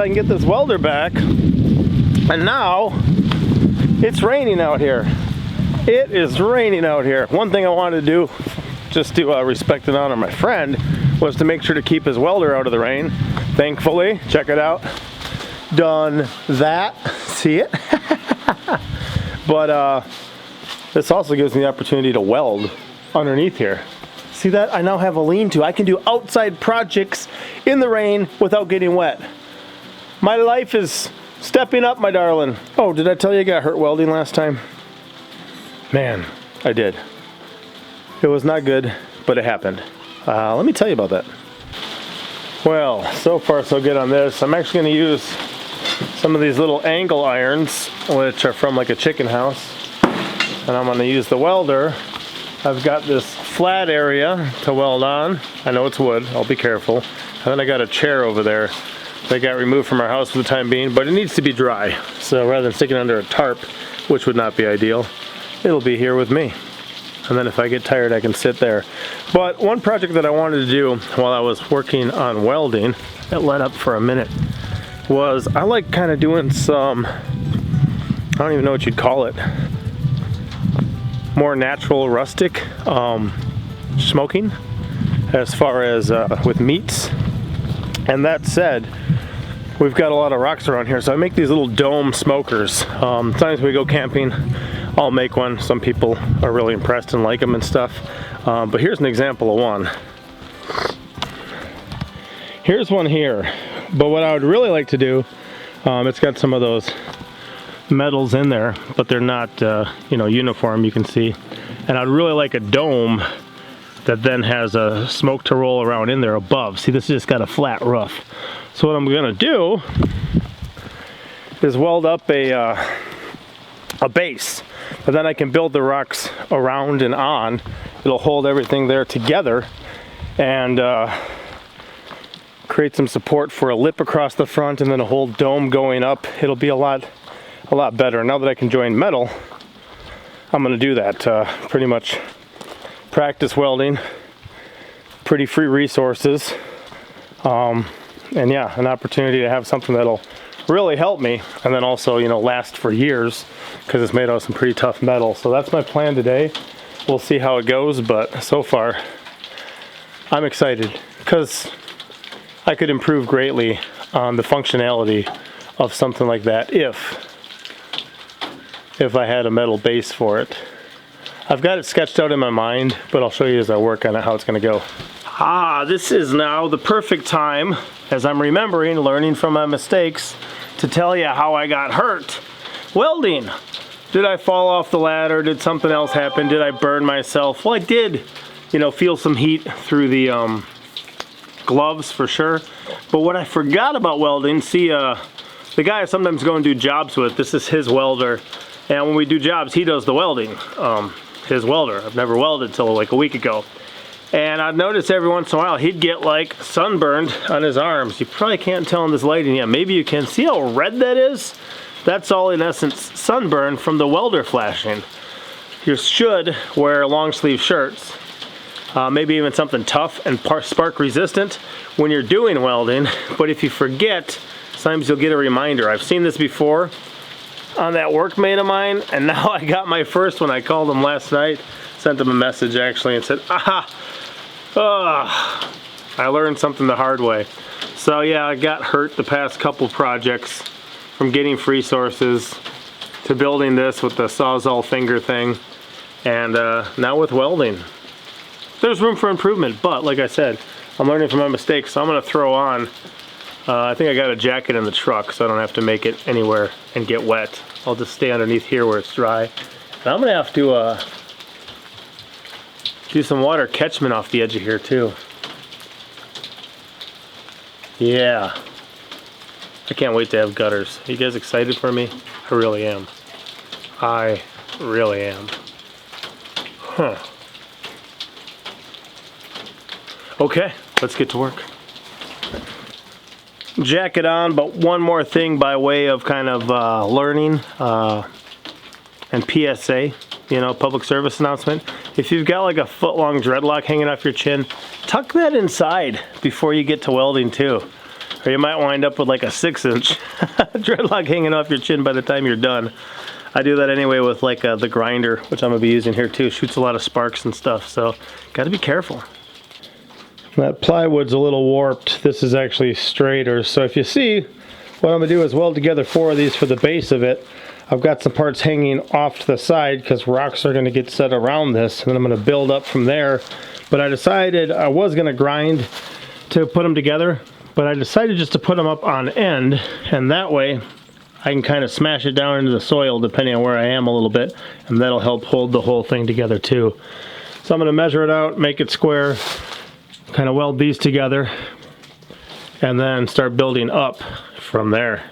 I can get this welder back. And now it's raining out here. It is raining out here. One thing I wanted to do, just to respect and honor my friend, was to make sure to keep his welder out of the rain. Thankfully, check it out, done that. See it? But this also gives me the opportunity to weld underneath here. See that? I now have a lean-to. I can do outside projects in the rain without getting wet. My life is stepping up, my darling. Oh, did I tell you I got hurt welding last time? Man, I did. It was not good, but it happened. Let me tell you about that. Well, so far so good on this. I'm actually going to use some of these little angle irons, which are from like a chicken house. And I'm going to use the welder. I've got this flat area to weld on. I know it's wood, I'll be careful. And then I got a chair over there that got removed from our house for the time being, but it needs to be dry. So rather than sticking under a tarp, which would not be ideal, it'll be here with me. And then if I get tired, I can sit there. But one project that I wanted to do while I was working on welding, that let up for a minute, was I like kind of doing some, I don't even know what you'd call it, more natural rustic smoking as far as with meats. And that said, we've got a lot of rocks around here, so I make these little dome smokers. Sometimes we go camping, I'll make one. Some people are really impressed and like them and stuff. But here's an example of one. Here's one here. But what I would really like to do, it's got some of those metals in there, but they're not you know, uniform, you can see. And I'd really like a dome that then has a smoke to roll around in there above. See, this has just got a flat roof. So what I'm gonna do is weld up a base, but then I can build the rocks around and on. It'll hold everything there together and create some support for a lip across the front and then a whole dome going up. It'll be a lot better. Now that I can join metal, I'm gonna do that. Pretty much practice welding, pretty free resources, and yeah, an opportunity to have something that'll really help me, and then also, you know, last for years, because it's made out of some pretty tough metal. So that's my plan today. We'll see how it goes, but so far I'm excited because I could improve greatly on the functionality of something like that if I had a metal base for it. I've got it sketched out in my mind, but I'll show you as I work on it how it's going to go. This is now the perfect time, as I'm remembering, learning from my mistakes, to tell you how I got hurt welding. Did I fall off the ladder? Did something else happen? Did I burn myself? Well, I did, you know, feel some heat through the gloves for sure. But what I forgot about welding, see, the guy I sometimes go and do jobs with, this is his welder. And when we do jobs, he does the welding, his welder. I've never welded till like a week ago. And I've noticed every once in a while he'd get like sunburned on his arms. You probably can't tell in this lighting yet. Maybe you can. See how red that is? That's all in essence sunburn from the welder flashing. You should wear long sleeve shirts, maybe even something tough and spark resistant when you're doing welding. But if you forget, sometimes you'll get a reminder. I've seen this before on that workmate of mine, and now I got my first one. I called him last night, sent him a message actually, and said, I learned something the hard way. So yeah, I got hurt the past couple projects, from getting free sources to building this with the Sawzall finger thing, and now with welding. There's room for improvement, but like I said, I'm learning from my mistakes, so I'm gonna throw on, I think I got a jacket in the truck, so I don't have to make it anywhere and get wet. I'll just stay underneath here where it's dry. And I'm gonna have to do some water catchment off the edge of here too. Yeah. I can't wait to have gutters. Are you guys excited for me? I really am. I really am. Huh. Okay, let's get to work. Jacket on, but one more thing by way of kind of learning and PSA, you know, public service announcement. If you've got like a foot-long dreadlock hanging off your chin, tuck that inside before you get to welding too. or you might wind up with like a 6-inch dreadlock hanging off your chin by the time you're done. I do that anyway with like the grinder, which I'm gonna be using here too. Shoots a lot of sparks and stuff, so gotta be careful. That plywood's a little warped. This is actually straighter, so if you see, what I'm gonna do is weld together 4 of these for the base of it. I've got some parts hanging off to the side because rocks are gonna get set around this, and then I'm gonna build up from there. But I decided I was gonna grind to put them together, but I decided just to put them up on end, and that way I can kind of smash it down into the soil depending on where I am a little bit, and that'll help hold the whole thing together too. So I'm gonna measure it out, make it square, kind of weld these together, and then start building up from there.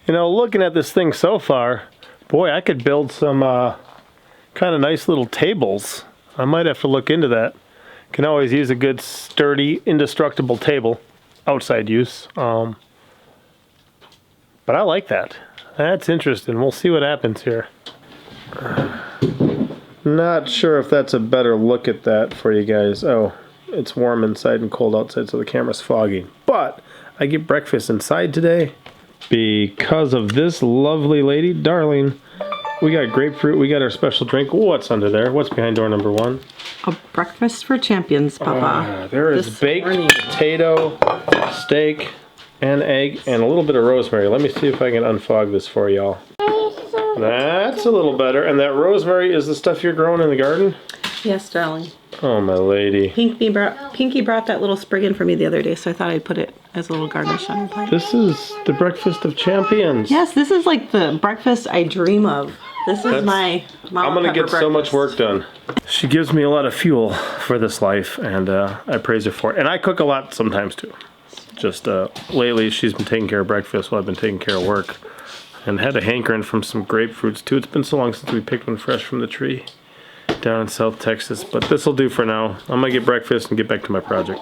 You know, looking at this thing so far, boy, I could build some kind of nice little tables. I might have to look into that. Can always use a good, sturdy, indestructible table, outside use. But I like that. That's interesting. We'll see what happens here. Not sure if that's a better look at that for you guys. Oh, it's warm inside and cold outside, so the camera's foggy. But I get breakfast inside today because of this lovely lady, Darling. We got grapefruit, we got our special drink. What's under there? What's behind door number 1? A breakfast for champions, Papa. There is baked potato, steak, and egg, and a little bit of rosemary. Let me see if I can unfog this for y'all. That's a little better. And that rosemary is the stuff you're growing in the garden? Yes, darling. Oh, my lady. Pinky brought that little sprig in for me the other day, so I thought I'd put it as a little garnish on your plate. This is the breakfast of champions. Yes, this is like the breakfast I dream of. This is my mama I'm gonna get breakfast. so much work done. She gives me a lot of fuel for this life, and I praise her for it. And I cook a lot sometimes too. Just lately, she's been taking care of breakfast while I've been taking care of work. and had a hankering from some grapefruits too. It's been so long since we picked one fresh from the tree down in South Texas, but this will do for now. I'm gonna get breakfast and get back to my project.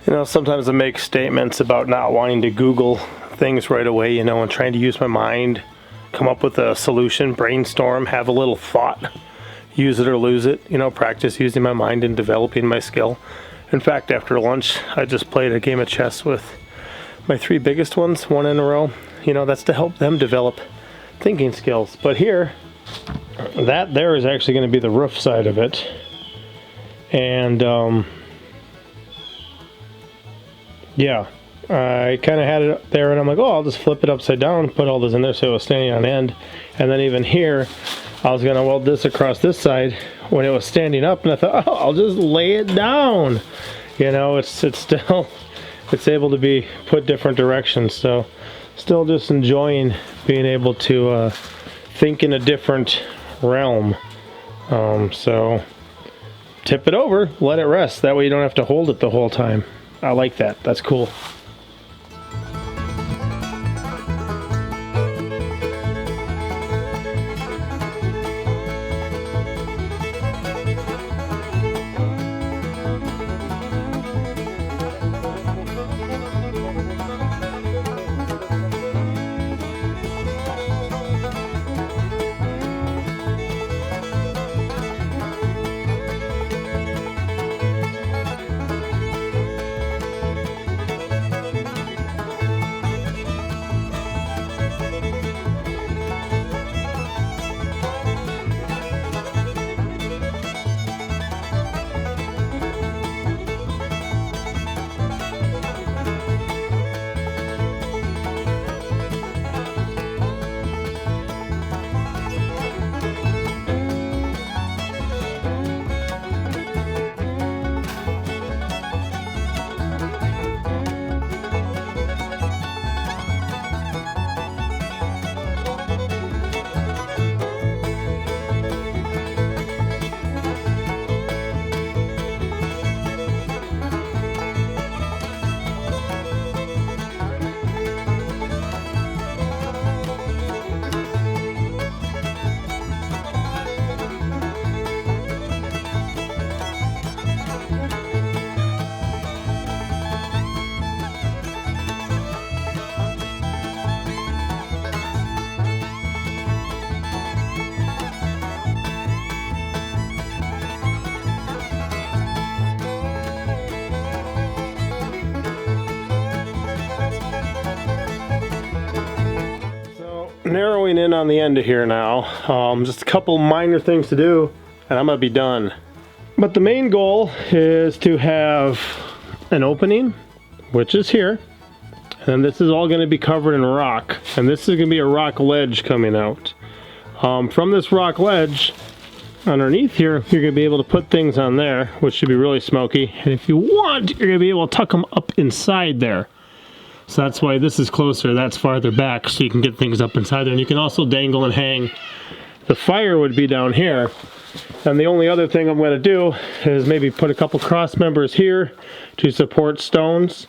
You know, sometimes I make statements about not wanting to Google things right away, you know, and trying to use my mind, come up with a solution, brainstorm, have a little thought, use it or lose it, you know, practice using my mind and developing my skill. In fact, after lunch, I just played a game of chess with my 3 biggest ones, one in a row. You know, that's to help them develop thinking skills. But here, that there is actually going to be the roof side of it. And, yeah, I kind of had it up there and I'm like, oh, I'll just flip it upside down, put all this in there so it was standing on end. And then even here, I was going to weld this across this side when it was standing up, and I thought, oh, I'll just lay it down. You know, it's still, it's able to be put different directions. So still just enjoying being able to think in a different realm. So tip it over, let it rest. That way you don't have to hold it the whole time. I like that. That's cool. narrowing in on the end of here now. Just a couple minor things to do and I'm gonna be done. But the main goal is to have an opening, which is here. And this is all gonna be covered in rock. And this is gonna be a rock ledge coming out. From this rock ledge, underneath here, you're gonna be able to put things on there, which should be really smoky. And if you want, you're gonna be able to tuck them up inside there. So that's why this is closer, that's farther back, so you can get things up inside there. And you can also dangle and hang. The fire would be down here. And the only other thing I'm gonna do is maybe put a couple cross members here to support stones.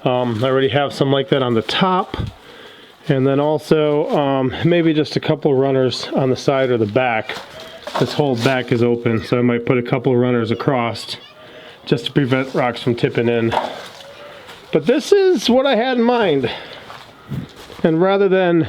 I already have some like that on the top. And then also maybe just a couple runners on the side or the back. This whole back is open, so I might put a couple runners across just to prevent rocks from tipping in. But this is what I had in mind. And rather than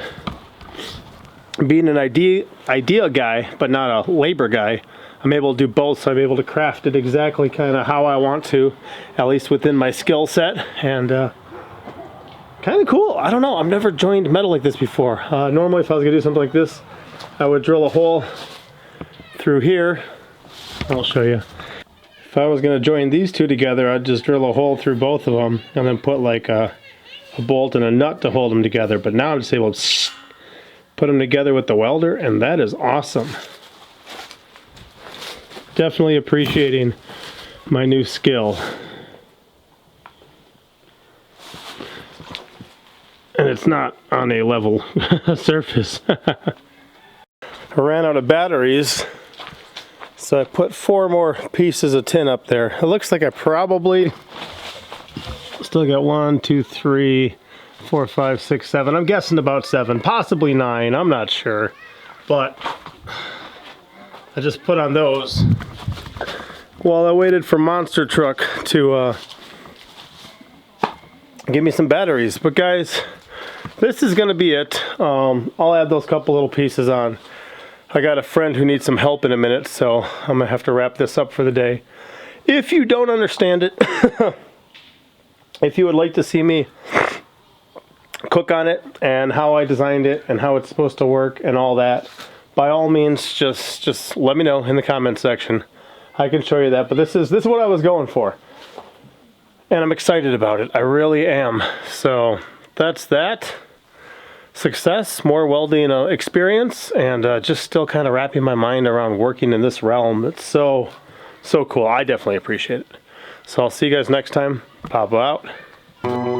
being an idea guy, but not a labor guy, I'm able to do both, so I'm able to craft it exactly kind of how I want to, at least within my skill set. And kind of cool. I don't know, I've never joined metal like this before. Normally if I was gonna do something like this, I would drill a hole through here. I'll show you. If I was gonna join these two together, I'd just drill a hole through both of them and then put like a bolt and a nut to hold them together. But now I'm just able to put them together with the welder, and that is awesome. Definitely appreciating my new skill. And it's not on a level surface. I ran out of batteries, so I put 4 more pieces of tin up there. It looks like I probably still got 1, 2, 3, 4, 5, 6, 7. I'm guessing about 7, possibly 9. I'm not sure, but I just put on those while I waited for Monster Truck to give me some batteries. But guys, this is gonna be it. I'll add those couple little pieces on. I got a friend who needs some help in a minute, so I'm gonna have to wrap this up for the day. If you don't understand it, if you would like to see me cook on it and how I designed it and how it's supposed to work and all that, by all means, just let me know in the comment section. I can show you that, but this is what I was going for. And I'm excited about it. I really am. So that's that. Success, more welding experience, and just still kind of wrapping my mind around working in this realm. It's so cool. I definitely appreciate it. So I'll see you guys next time. Papa out.